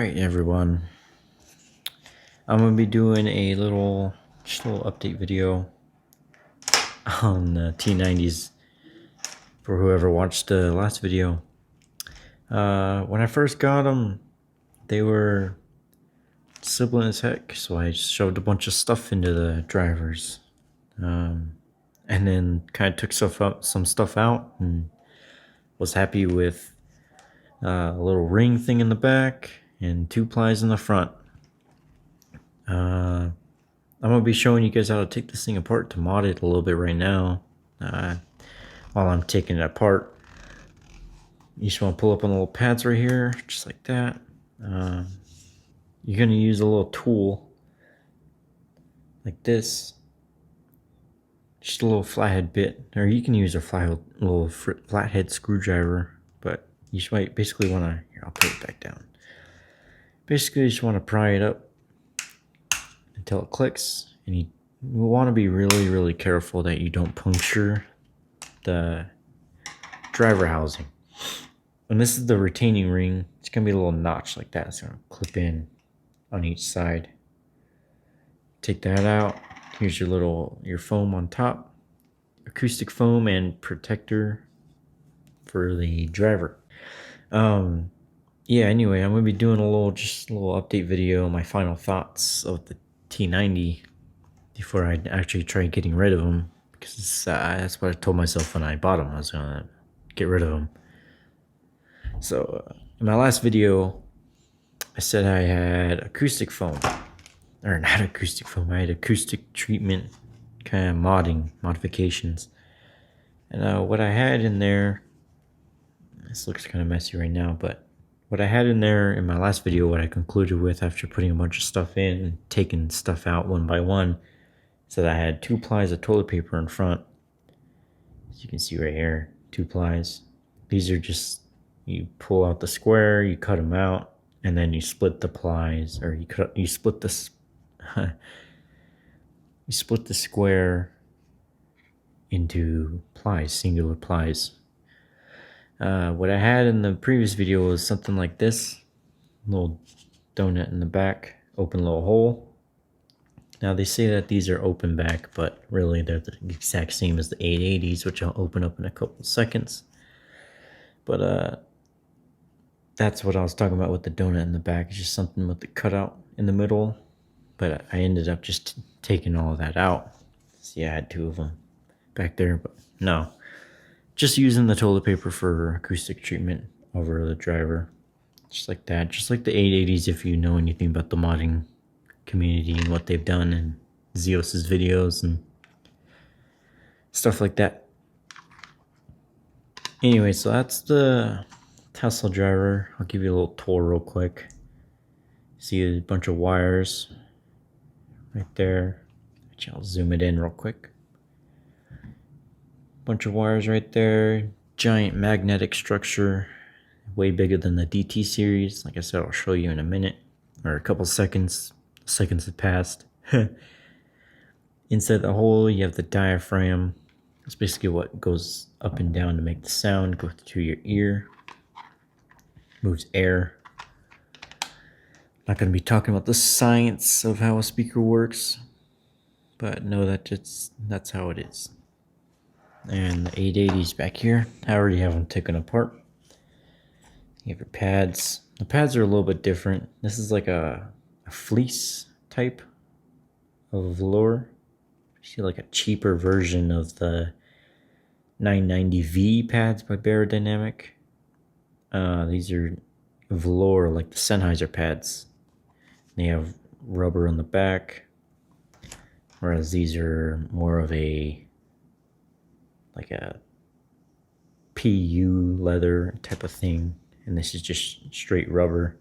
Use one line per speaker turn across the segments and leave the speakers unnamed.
Alright everyone, I'm going to be doing a little update video on the T90s for whoever watched the last video. When I first got them, they were simple as heck, so I just shoved a bunch of stuff into the drivers. And then kind of took some stuff out and was happy with a little ring thing in the back and 2 plies in the front. I'm going to be showing you guys how to take this thing apart to mod it a little bit right now. While I'm taking it apart, you just want to pull up on the little pads right here, just like that. You're going to use a little tool like this, just a little flathead bit, or you can use a little flathead screwdriver, but you just might basically want to, here, I'll put it back down. Basically, you just want to pry it up until it clicks, and you want to be really careful that you don't puncture the driver housing. And this is the retaining ring. It's going to be a little notch like that. It's going to clip in on each side. Take that out. Here's your foam on top. Acoustic foam and protector for the driver. Yeah, anyway, I'm going to be doing a little update video, my final thoughts of the T90 before I actually try getting rid of them, because that's what I told myself when I bought them. I was going to get rid of them. So in my last video, I said I had acoustic foam, or not acoustic foam, I had acoustic treatment kind of modifications. And what I had in there, this looks kind of messy right now, but what I had in there in my last video, what I concluded with after putting a bunch of stuff in and taking stuff out one by one, is that I had 2 plies of toilet paper in front. As you can see right here, 2 plies. These are just, you pull out the square, you cut them out, and then you split the plies, or you split the square into plies, singular plies. What I had in the previous video was something like this, little donut in the back, open little hole. Now they say that these are open back, but really they're the exact same as the 880s, which I'll open up in a couple seconds. But that's what I was talking about with the donut in the back. It's just something with the cutout in the middle, but I ended up just taking all of that out. See, I had 2 of them back there, but no. Just using the toilet paper for acoustic treatment over the driver. Just like that. Just like the 880s, if you know anything about the modding community and what they've done in Zeos's videos and stuff like that. Anyway, so that's the Tesla driver. I'll give you a little tour real quick. See a bunch of wires right there. I'll zoom it in real quick. Bunch of wires right there, giant magnetic structure, way bigger than the DT series. Like I said, I'll show you in a minute, or a couple seconds. Seconds have passed. Inside the hole, you have the diaphragm. That's basically what goes up and down to make the sound go to your ear. Moves air. Not going to be talking about the science of how a speaker works, but know that that's how it is. And the 880s back here, I already have them taken apart. You have your pads. The pads are a little bit different. This is like a fleece type of velour. You see, like a cheaper version of the 990V pads by Beyerdynamic. These are velour, like the Sennheiser pads. They have rubber on the back, whereas these are more of a PU leather type of thing, and this is just straight rubber.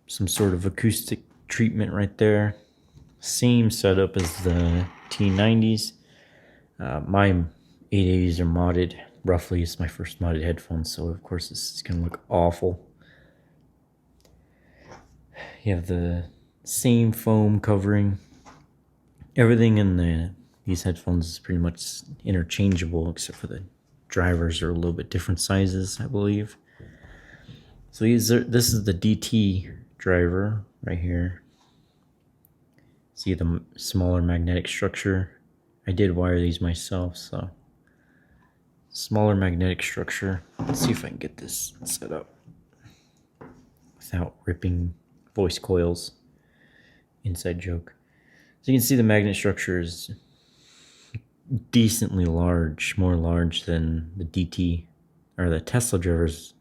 Some sort of acoustic treatment right there. Same setup as the T90s. My 880s are modded. Roughly, it's my first modded headphones, so of course this is gonna look awful. You have the same foam covering. Everything in these headphones is pretty much interchangeable, except for the drivers are a little bit different sizes, I believe. So this is the DT driver right here. See the smaller magnetic structure? I did wire these myself, so smaller magnetic structure. Let's see if I can get this set up without ripping voice coils. Inside joke. So you can see the magnet structure is decently large, more large than the DT or the Tesla driver's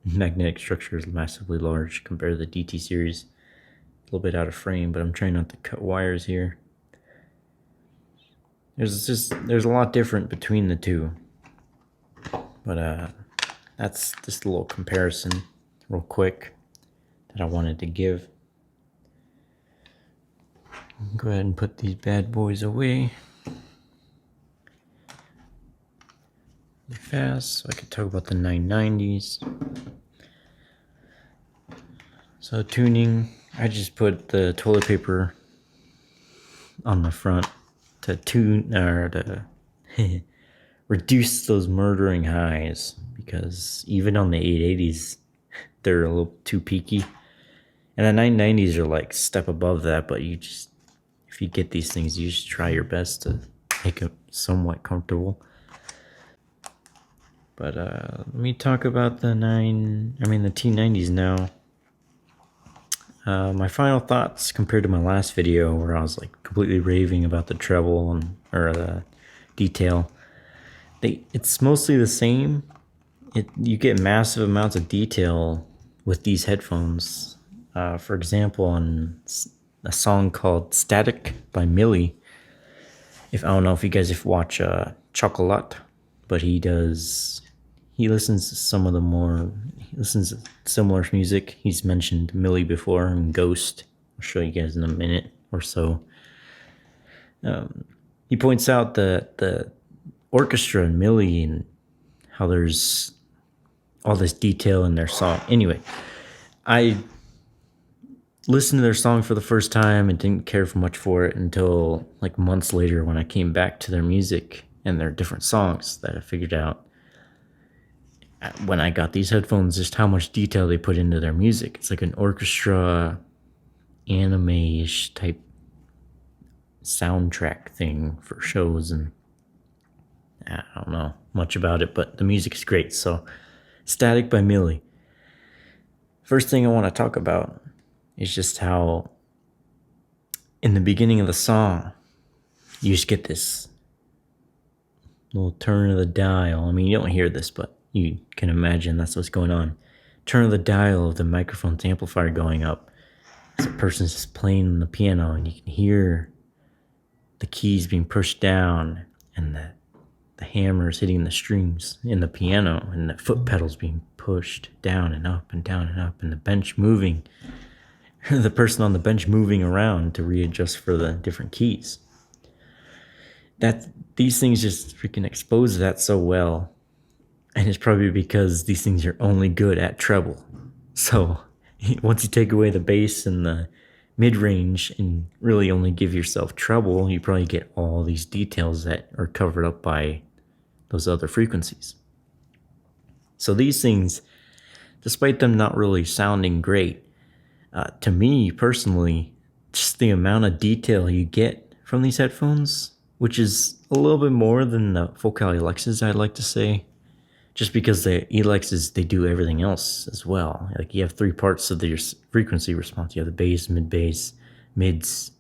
magnetic structure is massively large compared to the DT series. A little bit out of frame, but I'm trying not to cut wires here. There's a lot different between the two, but that's just a little comparison real quick that I wanted to give. Go ahead and put these bad boys away fast so I can talk about the 990s. So tuning, I just put the toilet paper on the front to tune or to reduce those murdering highs, because even on the 880s they're a little too peaky, and the 990s are like step above that. But you just, if you get these things, you just try your best to make it somewhat comfortable. But let me talk about the T90s now. My final thoughts compared to my last video where I was like completely raving about the treble or the detail. It's mostly the same. You get massive amounts of detail with these headphones. For example, on a song called Static by Millie. I don't know if you guys watch Chocolat, but he listens to similar music. He's mentioned Millie before and Ghost. I'll show you guys in a minute or so. He points out the orchestra in Millie and how there's all this detail in their song. Anyway, I listened to their song for the first time and didn't care for much for it until like months later when I came back to their music and their different songs, that I figured out when I got these headphones just how much detail they put into their music. It's like an orchestra, anime-ish type soundtrack thing for shows, and I don't know much about it, but the music is great. So, Static by Millie. First thing I want to talk about is just how in the beginning of the song, you just get this little turn of the dial. I mean, you don't hear this, but you can imagine that's what's going on. Turn of the dial of the microphone's amplifier going up. As a person's just playing the piano, and you can hear the keys being pushed down, and the hammers hitting the strings in the piano, and the foot pedals being pushed down and up and down and up, and the bench moving. The person on the bench moving around to readjust for the different keys. These things just freaking expose that so well. And it's probably because these things are only good at treble. So once you take away the bass and the mid-range and really only give yourself treble, you probably get all these details that are covered up by those other frequencies. So these things, despite them not really sounding great, to me personally, just the amount of detail you get from these headphones, which is a little bit more than the Focal Elexes, I'd like to say. Just because the Elexes, they do everything else as well. Like you have three parts of your frequency response. You have the bass, mid-bass, mids,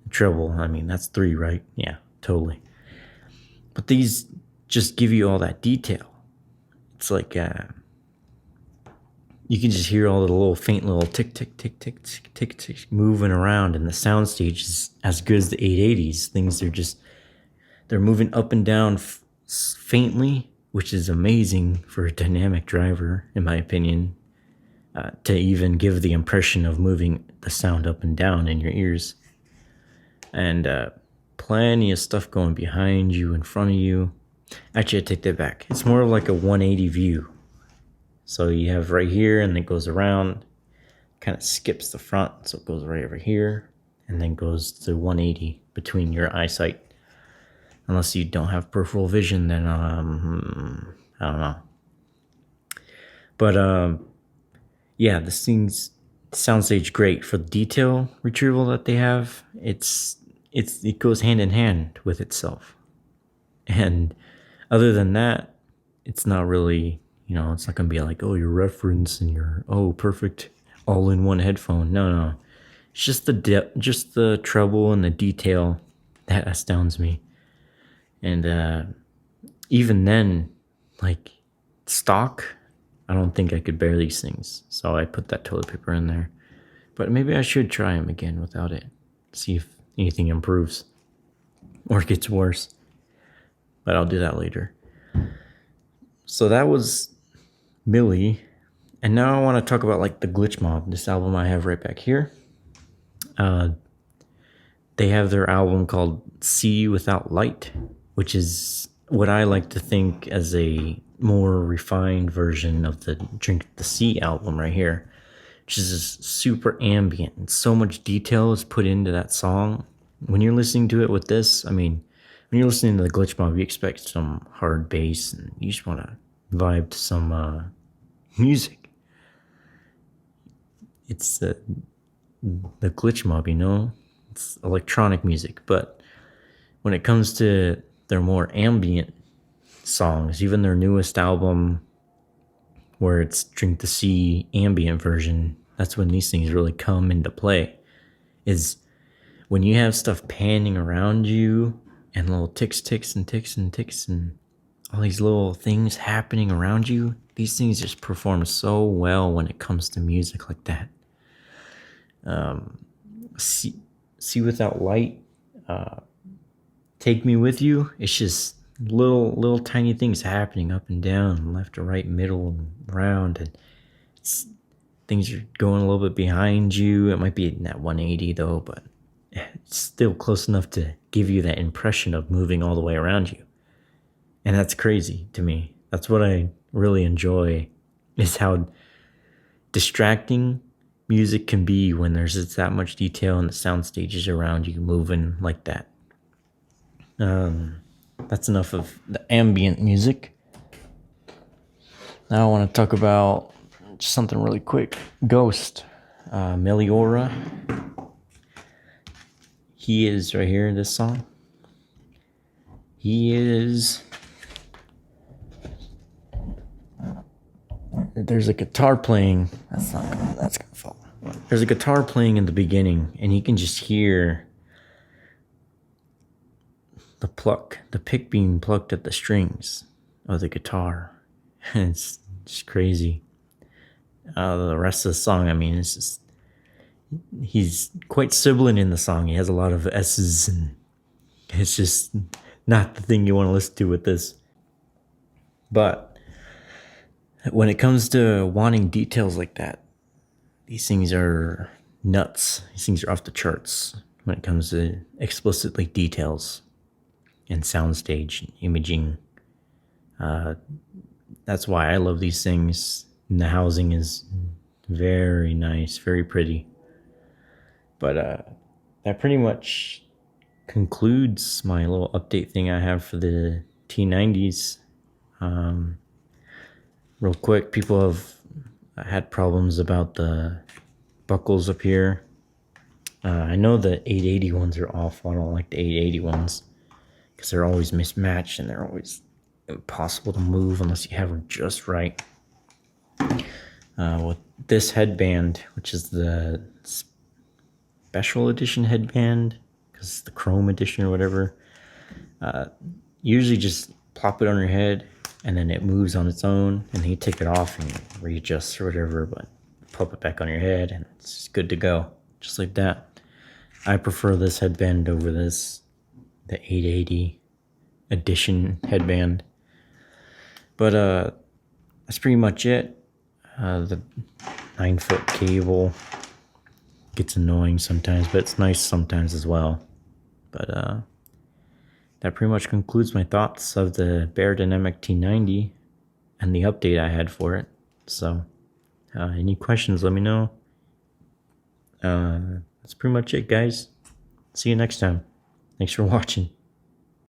treble. I mean, that's three, right? Yeah, totally. But these just give you all that detail. It's like you can just hear all the little faint little tick, tick, tick, tick, tick, tick, tick moving around, and the sound stage is as good as the 880s. Things are just, they're moving up and down faintly, which is amazing for a dynamic driver, in my opinion, to even give the impression of moving the sound up and down in your ears. And plenty of stuff going behind you, in front of you. Actually, I take that back. It's more of like a 180 view. So you have right here, and it goes around, kind of skips the front, so it goes right over here, and then goes to 180 between your eyesight. Unless you don't have peripheral vision, then I don't know. But yeah, this thing's soundstage great for the detail retrieval that they have. It goes hand in hand with itself. And other than that, it's not really, it's not gonna be like, oh, your reference and your perfect all-in-one headphone. No. It's just just the treble and the detail that astounds me. And even then, like stock, I don't think I could bear these things. So I put that toilet paper in there. But maybe I should try them again without it. See if anything improves or gets worse. But I'll do that later. So that was Millie. And now I want to talk about like the Glitch Mob, this album I have right back here. They have their album called Sea Without Light, which is what I like to think as a more refined version of the Drink the Sea album right here, which is super ambient and so much detail is put into that song. When you're listening to it with this, I mean, when you're listening to the Glitch Mob, you expect some hard bass and you just want to vibe to some music. It's the Glitch Mob, it's electronic music, but when it comes to their more ambient songs, even their newest album where it's Drink the Sea ambient version, that's when these things really come into play. Is when you have stuff panning around you and little ticks and all these little things happening around you, these things just perform so well when it comes to music like that. Sea Without Light, Take Me With You, it's just little tiny things happening up and down, left to right, middle and round, and things are going a little bit behind you. It might be in that 180 though, but it's still close enough to give you that impression of moving all the way around you. And that's crazy to me. That's what I really enjoy, is how distracting music can be when there's just that much detail and the sound stages around you moving like that. That's enough of the ambient music. Now I want to talk about something really quick. Ghost, Meliora. He is right here in this song. He is... There's a guitar playing. That's gonna fall. There's a guitar playing in the beginning, and you can just hear the pick being plucked at the strings of the guitar. It's just crazy. The rest of the song, I mean, it's just, he's quite sibilant in the song. He has a lot of S's, and it's just not the thing you want to listen to with this. But when it comes to wanting details like that, these things are nuts. These things are off the charts when it comes to explicitly details and soundstage and imaging. That's why I love these things. And the housing is very nice, very pretty. But that pretty much concludes my little update thing I have for the T90s. Real quick, people have had problems about the buckles up here. I know the 880 ones are awful. I don't like the 880 ones because they're always mismatched and they're always impossible to move unless you have them just right. With this headband, which is the special edition headband, because it's the chrome edition or whatever, usually just plop it on your head and then it moves on its own, and then you take it off and readjust or whatever, but pop it back on your head and it's good to go, just like that. I prefer this headband over the 880 edition headband. But that's pretty much it. The 9-foot cable gets annoying sometimes, but it's nice sometimes as well. But that pretty much concludes my thoughts of the Beyerdynamic T90 and the update I had for it. So any questions, let me know. That's pretty much it, guys. See you next time. Thanks for watching.